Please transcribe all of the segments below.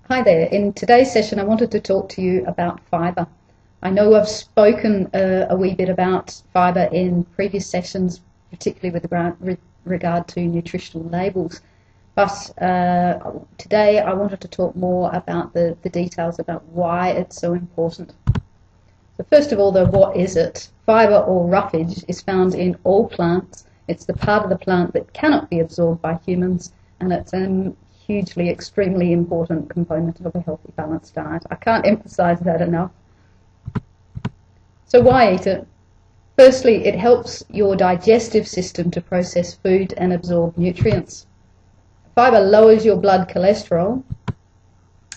Hi there. In today's session I wanted to talk to you about fibre. I know I've spoken a wee bit about fibre in previous sessions, particularly with regard to nutritional labels, but today I wanted to talk more about the details about why it's so important. So first of all though, what is it? Fibre or roughage is found in all plants. It's the part of the plant that cannot be absorbed by humans, and it's hugely, extremely important component of a healthy, balanced diet. I can't emphasize that enough. So why eat it? Firstly, it helps your digestive system to process food and absorb nutrients. Fibre lowers your blood cholesterol,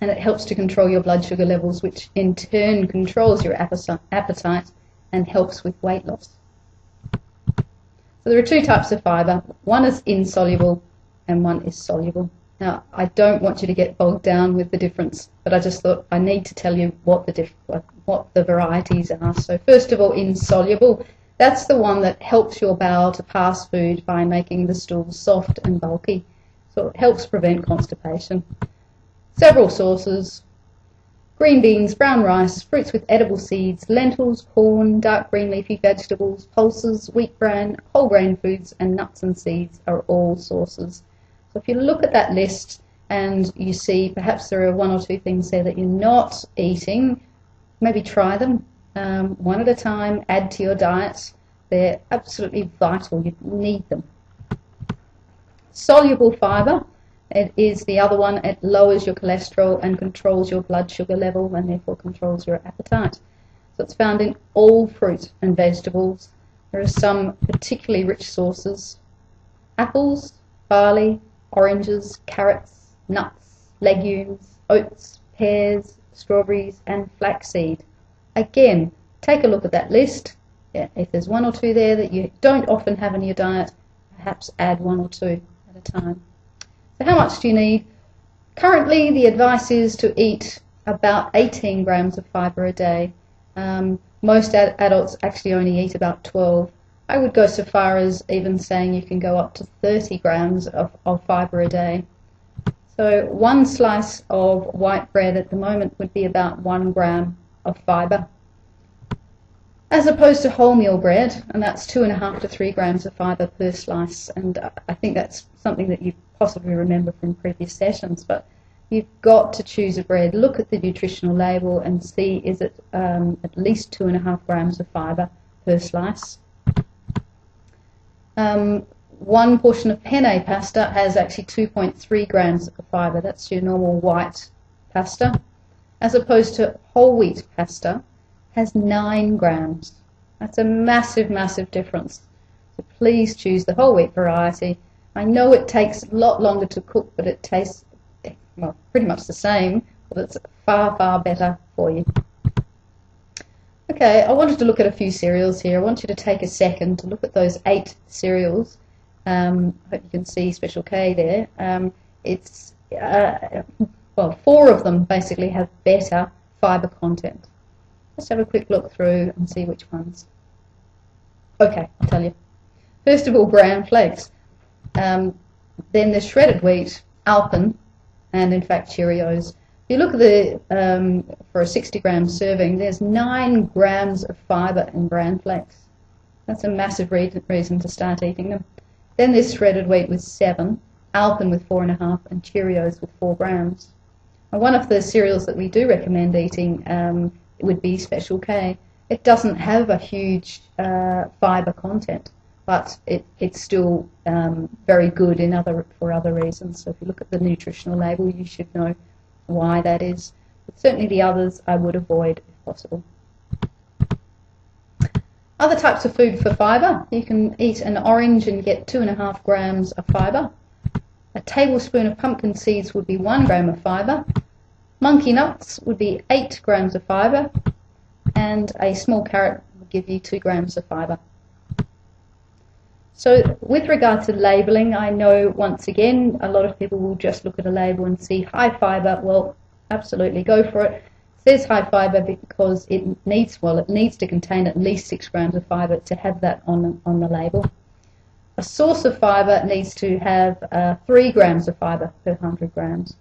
and it helps to control your blood sugar levels, which in turn controls your appetite and helps with weight loss. So there are two types of fibre. One is insoluble and one is soluble. Now, I don't want you to get bogged down with the difference, but I just thought I need to tell you what the varieties are. So first of all, insoluble, that's the one that helps your bowel to pass food by making the stool soft and bulky. So it helps prevent constipation. Several sources: green beans, brown rice, fruits with edible seeds, lentils, corn, dark green leafy vegetables, pulses, wheat bran, whole grain foods, and nuts and seeds are all sources. So if you look at that list and you see perhaps there are one or two things there that you're not eating, maybe try them one at a time, add to your diet. They're absolutely vital. You need them. Soluble fibre, it is the other one. It lowers your cholesterol and controls your blood sugar level and therefore controls your appetite. So it's found in all fruit and vegetables. There are some particularly rich sources: apples, barley, oranges, carrots, nuts, legumes, oats, pears, strawberries, and flaxseed. Again, take a look at that list. If there's one or two there that you don't often have in your diet, perhaps add one or two at a time. So how much do you need? Currently, the advice is to eat about 18 grams of fibre a day. Most adults actually only eat about 12. I would go so far as even saying you can go up to 30 grams of fibre a day. So one slice of white bread at the moment would be about 1 gram of fibre, as opposed to wholemeal bread, and that's 2.5 to 3 grams of fibre per slice. And I think that's something that you possibly remember from previous sessions, but you've got to choose a bread. Look at the nutritional label and see, is it at least 2.5 grams of fibre per slice. One portion of penne pasta has actually 2.3 grams of fibre. That's your normal white pasta, as opposed to whole wheat pasta has 9 grams. That's a massive, massive difference. So please choose the whole wheat variety. I know it takes a lot longer to cook, but it tastes, well, pretty much the same, but it's far, far better for you. Okay, I wanted to look at a few cereals here. I want you to take a second to look at those 8 cereals. I hope you can see Special K there. Well, 4 of them basically have better fibre content. Let's have a quick look through and see which ones. Okay, I'll tell you. First of all, bran flakes. Then there's shredded wheat, Alpen, and in fact Cheerios. If you look at the for a 60-gram serving, there's 9 grams of fibre in bran flakes. That's a massive reason to start eating them. Then there's shredded wheat with 7, Alpen with 4.5, and Cheerios with 4 grams. And one of the cereals that we do recommend eating would be Special K. It doesn't have a huge fibre content, but it's still very good for other reasons. So if you look at the nutritional label, you should know why that is. But certainly the others I would avoid if possible. Other types of food for fibre: you can eat an orange and get 2.5 grams of fibre. A tablespoon of pumpkin seeds would be 1 gram of fibre. Monkey nuts would be 8 grams of fibre, and a small carrot would give you 2 grams of fibre. So with regard to labelling, I know once again a lot of people will just look at a label and see high fibre. Well, absolutely, go for it. It says high fibre because it needs to contain at least 6 grams of fibre to have that on the label. A source of fibre needs to have 3 grams of fibre per 100 grams.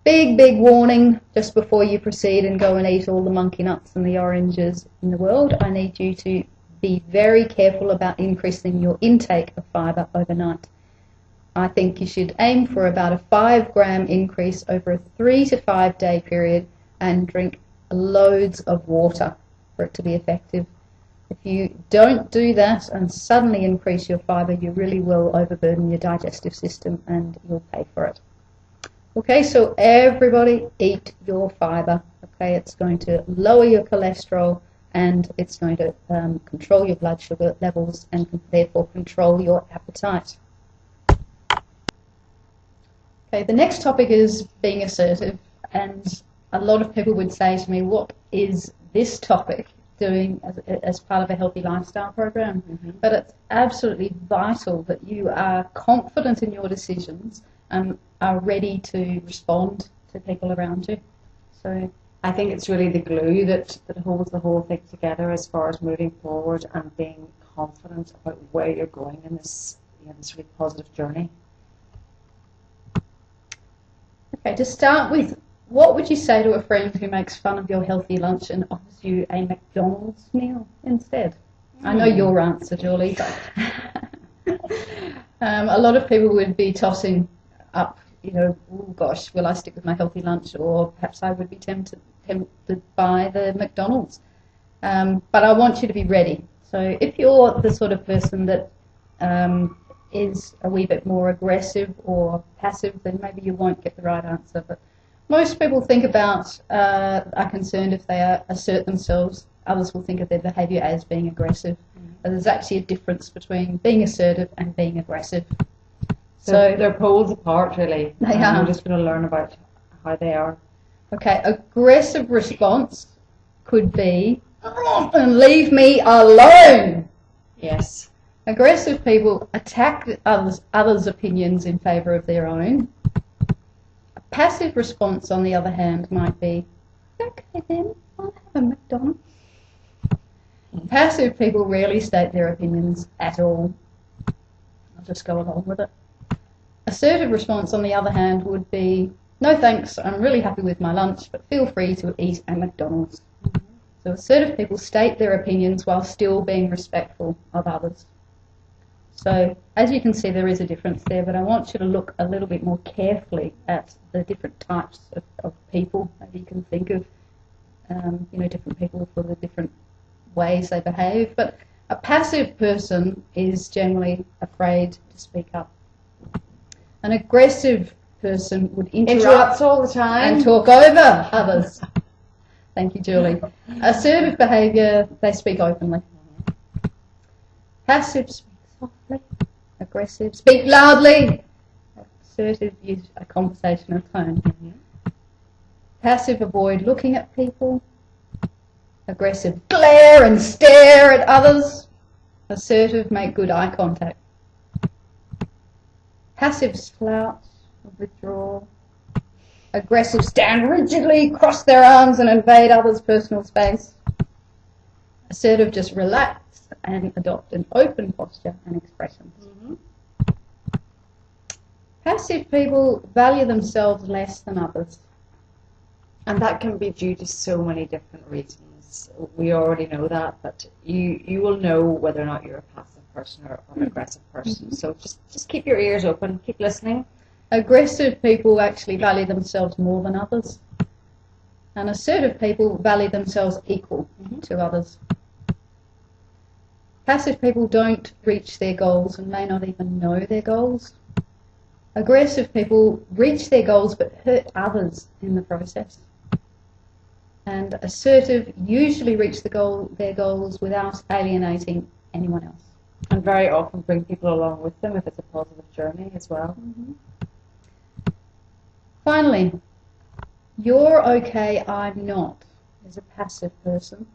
Big warning just before you proceed and go and eat all the monkey nuts and the oranges in the world. I need you to be very careful about increasing your intake of fibre overnight. I think you should aim for about a 5-gram increase over a 3 to 5 day period and drink loads of water for it to be effective. If you don't do that and suddenly increase your fibre, you really will overburden your digestive system and you'll pay for it. Okay, so everybody eat your fibre. Okay, it's going to lower your cholesterol and it's going to control your blood sugar levels and therefore control your appetite. Okay, the next topic is being assertive, and a lot of people would say to me, what is this topic doing as part of a healthy lifestyle program? But it's absolutely vital that you are confident in your decisions and are ready to respond to people around you. So I think it's really the glue that holds the whole thing together as far as moving forward and being confident about where you're going in this, this really positive journey. Okay, to start with, what would you say to a friend who makes fun of your healthy lunch and offers you a McDonald's meal instead? I know your answer, Julie, but a lot of people would be tossing up, oh gosh, will I stick with my healthy lunch, or perhaps I would be tempted by the McDonald's. But I want you to be ready. So if you're the sort of person that is a wee bit more aggressive or passive, then maybe you won't get the right answer. But most people think about, are concerned if they assert themselves. Others will think of their behaviour as being aggressive. But there's actually a difference between being assertive and being aggressive. So they're poles apart, really. They are. We're just going to learn about how they are. Okay, aggressive response could be, and leave me alone. Yes. Aggressive people attack others' opinions in favour of their own. A passive response, on the other hand, might be, okay then, I'll have a McDonald's. Passive people rarely state their opinions at all. I'll just go along with it. Assertive response, on the other hand, would be, no thanks, I'm really happy with my lunch, but feel free to eat at McDonald's. So assertive people state their opinions while still being respectful of others. So as you can see, there is a difference there, but I want you to look a little bit more carefully at the different types of people. Maybe you can think of different people for the different ways they behave. But a passive person is generally afraid to speak up. An aggressive person would interrupt all the time and talk over others. Thank you, Julie. Assertive behaviour, they speak openly. Passive, speak softly. Aggressive, speak loudly. Assertive, use a conversational tone. Passive, avoid looking at people. Aggressive, glare and stare at others. Assertive, make good eye contact. Passive, slouch, withdraw. Aggressive, stand rigidly, cross their arms and invade others' personal space. Assertive, just relax and adopt an open posture and expressions. Passive people value themselves less than others. And that can be due to so many different reasons. We already know that, but you will know whether or not you're a passive person or an aggressive person. So just keep your ears open, keep listening. Aggressive people actually value themselves more than others. And assertive people value themselves equal to others. Passive people don't reach their goals and may not even know their goals. Aggressive people reach their goals but hurt others in the process. And assertive usually reach their goals without alienating anyone else. And very often bring people along with them if it's a positive journey as well. Finally, you're okay, I'm not, is a passive person.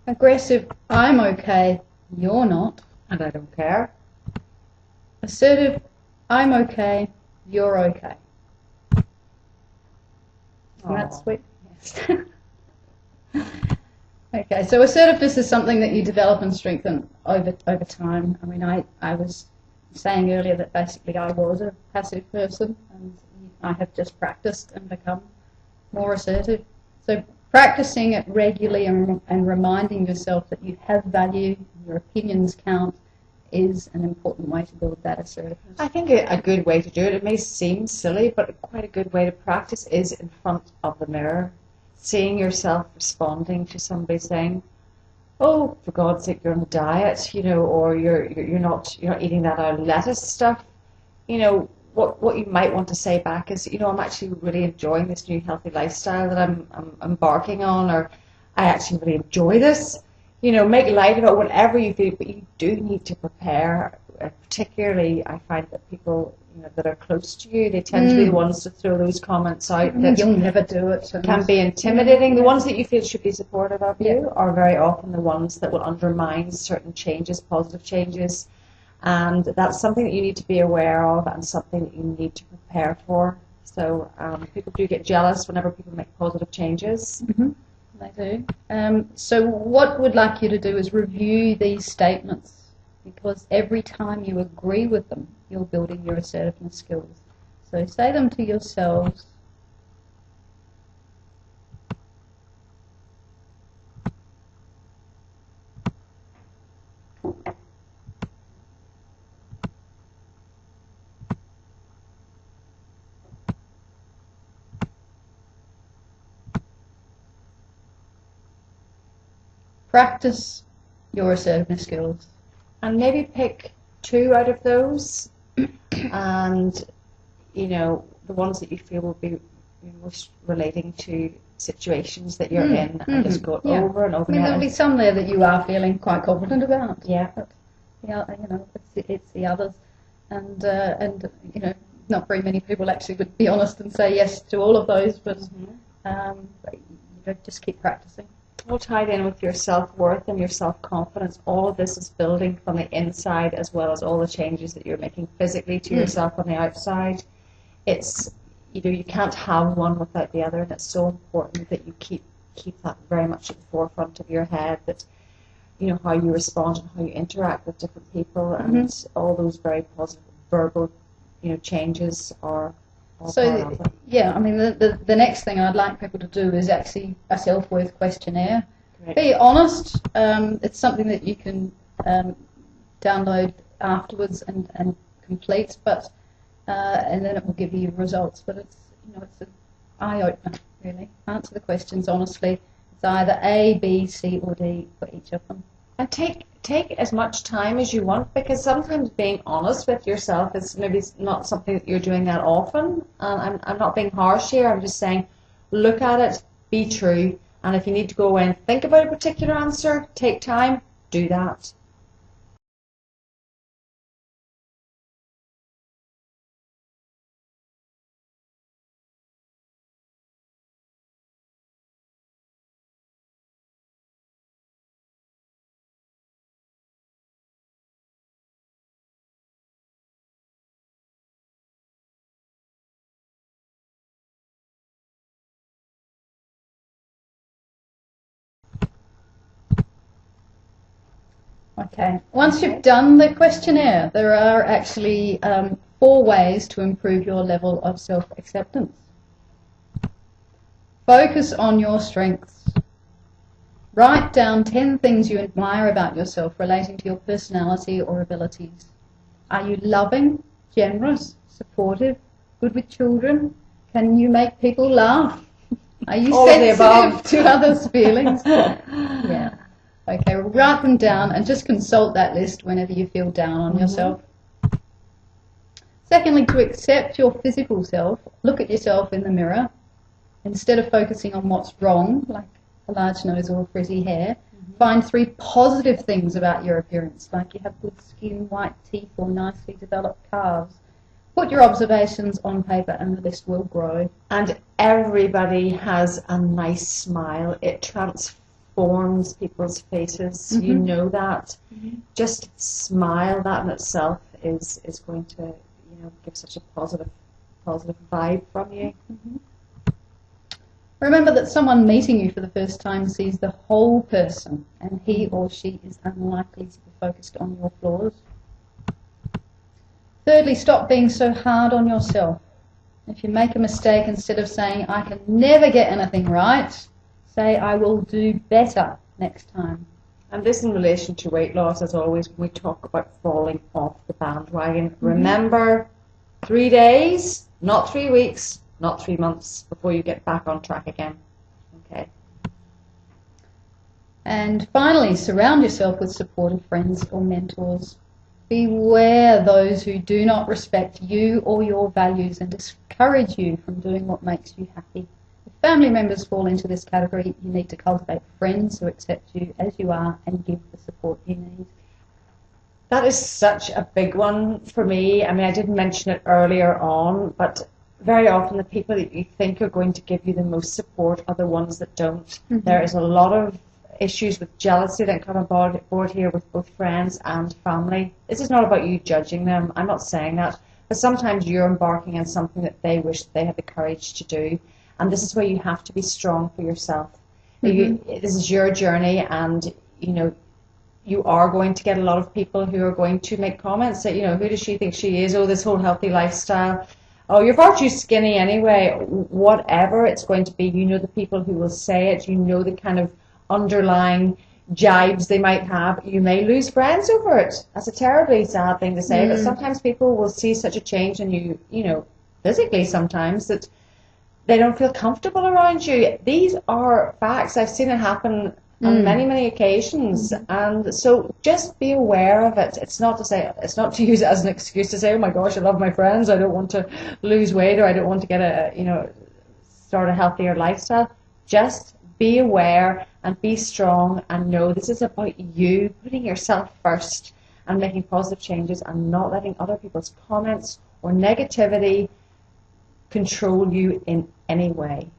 Aggressive, I'm okay, you're not. And I don't care. Assertive, I'm okay, you're okay. Isn't that sweet? Yes. Okay, so assertiveness is something that you develop and strengthen over time. I mean, I was saying earlier that basically I was a passive person, and I have just practiced and become more assertive. So practicing it regularly and reminding yourself that you have value, your opinions count, is an important way to build that assertiveness. I think a good way to do it, it may seem silly, but quite a good way to practice is in front of the mirror, seeing yourself responding to somebody saying, "Oh, for God's sake, you're on a diet," or you're not eating that lettuce stuff. What you might want to say back is, "I'm actually really enjoying this new healthy lifestyle that I'm embarking on," or "I actually really enjoy this." Make light of it, whatever you feel, but you do need to prepare. Particularly, I find that people that are close to you, they tend to be the ones to throw those comments out that you'll never do it. Can be intimidating. The ones that you feel should be supportive of you are very often the ones that will undermine certain changes, positive changes, and that's something that you need to be aware of and something that you need to prepare for. So people do get jealous whenever people make positive changes. Mm-hmm. They do. So what we'd like you to do is review these statements, because every time you agree with them, you're building your assertiveness skills. So say them to yourselves. Practice your assertiveness skills. And maybe pick 2 out of those, and the ones that you feel will be most relating to situations that you're in, and just go over and over. There'll be some there that you are feeling quite confident about. Yeah. But, it's the others, and not very many people actually would be honest and say yes to all of those, but just keep practicing. All tied in with your self-worth and your self-confidence. All of this is building from the inside, as well as all the changes that you're making physically to yourself on the outside. It's you can't have one without the other, and it's so important that you keep that very much at the forefront of your head, that how you respond and how you interact with different people, and all those very positive verbal changes are all part of it. Yeah, I mean, the next thing I'd like people to do is actually a self-worth questionnaire. Great. Be honest. It's something that you can download afterwards and complete, but and then it will give you results. But it's an eye opener, really. Answer the questions honestly. It's either A, B, C, or D for each of them. And take as much time as you want, because sometimes being honest with yourself is maybe not something that you're doing that often. And I'm not being harsh here. I'm just saying, look at it, be true, and if you need to go away and think about a particular answer, take time, do that. Okay. Once you've done the questionnaire, there are actually 4 ways to improve your level of self-acceptance. Focus on your strengths. Write down 10 things you admire about yourself relating to your personality or abilities. Are you loving, generous, supportive, good with children? Can you make people laugh? Are you sensitive to others' feelings? Yeah. Okay, well, write them down and just consult that list whenever you feel down on yourself. Secondly, to accept your physical self, look at yourself in the mirror. Instead of focusing on what's wrong, like a large nose or frizzy hair, find 3 positive things about your appearance, like you have good skin, white teeth, or nicely developed calves. Put your observations on paper and the list will grow. And everybody has a nice smile. It transforms people's faces. You know that. Just smile. That in itself is going to give such a positive vibe from you. Remember that someone meeting you for the first time sees the whole person, and he or she is unlikely to be focused on your flaws. Thirdly, stop being so hard on yourself. If you make a mistake, instead of saying, I can never get anything right, say, I will do better next time. And this in relation to weight loss, as always, when we talk about falling off the bandwagon. Remember, 3 days, not 3 weeks, not 3 months before you get back on track again. Okay. And finally, surround yourself with supportive friends or mentors. Beware those who do not respect you or your values and discourage you from doing what makes you happy. If family members fall into this category, you need to cultivate friends who accept you as you are and give the support you need. That is such a big one for me. I mean, I didn't mention it earlier on, but very often the people that you think are going to give you the most support are the ones that don't. There is a lot of issues with jealousy that come on board here with both friends and family. This is not about you judging them. I'm not saying that. But sometimes you're embarking on something that they wish they had the courage to do. And this is where you have to be strong for yourself. This is your journey, and, you know, you are going to get a lot of people who are going to make comments that, you know, who does she think she is? Oh, this whole healthy lifestyle. Oh, you're far too skinny anyway. Whatever it's going to be, you know the people who will say it. You know the kind of underlying jibes they might have. You may lose friends over it. That's a terribly sad thing to say, but sometimes people will see such a change in you, you know, physically sometimes, that they don't feel comfortable around you. These are facts. I've seen it happen on many, many occasions, and so just be aware of it. It's not to use it as an excuse to say, oh my gosh, I love my friends, I don't want to lose weight, or I don't want to get start a healthier lifestyle. Just be aware and be strong, and know this is about you putting yourself first and making positive changes, and not letting other people's comments or negativity control you in any way.